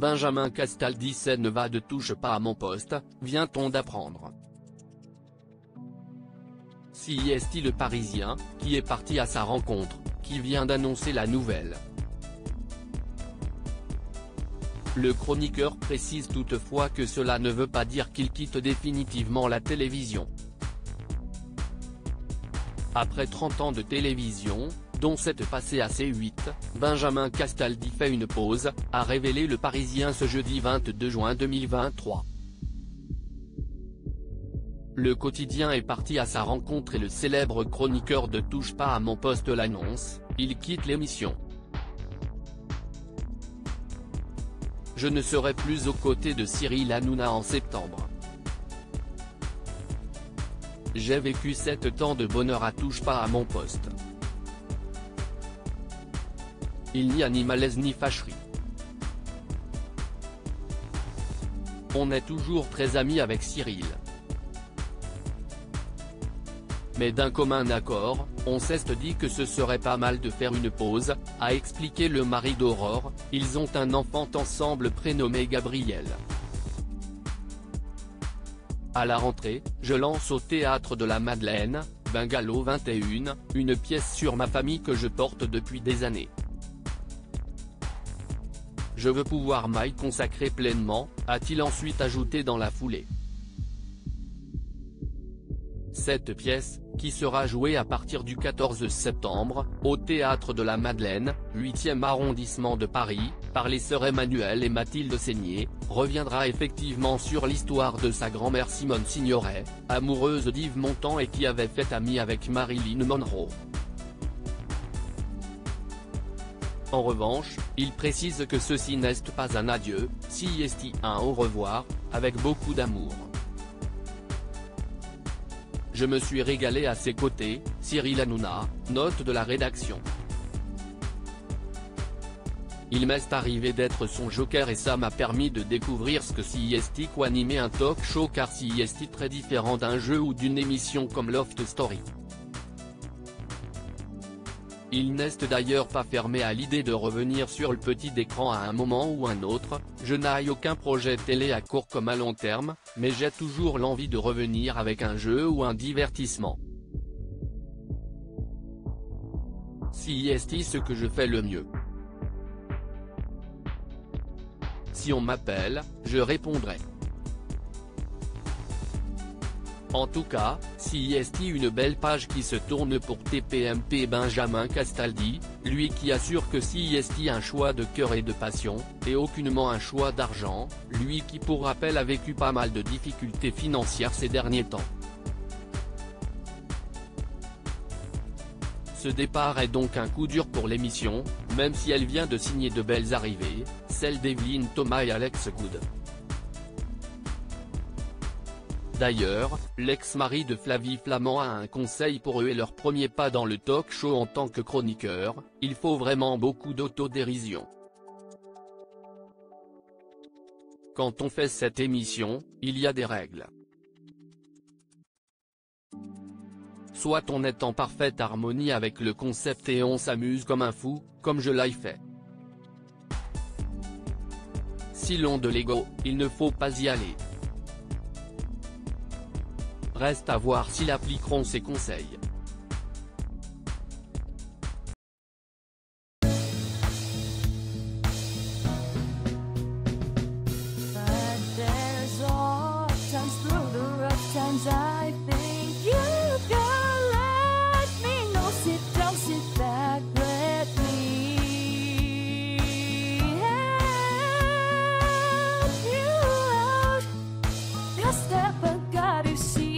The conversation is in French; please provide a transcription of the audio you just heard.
Benjamin Castaldi ne va de touche pas à mon poste, vient-on d'apprendre. CIST le Parisien, qui est parti à sa rencontre, qui vient d'annoncer la nouvelle. Le chroniqueur précise toutefois que cela ne veut pas dire qu'il quitte définitivement la télévision. Après 30 ans de télévision, dont 7 passés à C8, Benjamin Castaldi fait une pause, a révélé Le Parisien ce jeudi 22 juin 2023. Le quotidien est parti à sa rencontre et le célèbre chroniqueur de Touche pas à mon poste l'annonce, il quitte l'émission. Je ne serai plus aux côtés de Cyril Hanouna en septembre. J'ai vécu 7 ans de bonheur à Touche pas à mon poste. Il n'y a ni malaise ni fâcherie. On est toujours très amis avec Cyril. Mais d'un commun accord, on s'est dit que ce serait pas mal de faire une pause, a expliqué le mari d'Aurore. Ils ont un enfant ensemble prénommé Gabriel. À la rentrée, je lance au Théâtre de la Madeleine, Bungalow 21, une pièce sur ma famille que je porte depuis des années. Je veux pouvoir m'y consacrer pleinement, a-t-il ensuite ajouté dans la foulée. Cette pièce, qui sera jouée à partir du 14 septembre, au Théâtre de la Madeleine, 8e arrondissement de Paris, par les sœurs Emmanuel et Mathilde Seigné, reviendra effectivement sur l'histoire de sa grand-mère Simone Signoret, amoureuse d'Yves Montand et qui avait fait amie avec Marilyn Monroe. En revanche, il précise que ceci n'est pas un adieu, CIST un au revoir, avec beaucoup d'amour. Je me suis régalé à ses côtés, Cyril Hanouna, note de la rédaction. Il m'est arrivé d'être son joker et ça m'a permis de découvrir ce que CIST qu'animer un talk show car CIST très différent d'un jeu ou d'une émission comme Loft Story. Il n'est d'ailleurs pas fermé à l'idée de revenir sur le petit écran à un moment ou un autre. Je n'ai aucun projet télé à court comme à long terme, mais j'ai toujours l'envie de revenir avec un jeu ou un divertissement. CIST ce que je fais le mieux. Si on m'appelle, je répondrai. En tout cas, CIST une belle page qui se tourne pour TPMP Benjamin Castaldi, lui qui assure que CIST un choix de cœur et de passion, et aucunement un choix d'argent, lui qui pour rappel a vécu pas mal de difficultés financières ces derniers temps. Ce départ est donc un coup dur pour l'émission, même si elle vient de signer de belles arrivées, celles d'Evelyne Thomas et Alex Good. D'ailleurs, l'ex-mari de Flavie Flament a un conseil pour eux et leur premier pas dans le talk show en tant que chroniqueur, il faut vraiment beaucoup d'autodérision. Quand on fait cette émission, il y a des règles. Soit on est en parfaite harmonie avec le concept et on s'amuse comme un fou, comme je l'ai fait. Si l'on de l'ego, il ne faut pas y aller. Reste à voir s'ils appliqueront ces conseils. Step, I gotta see.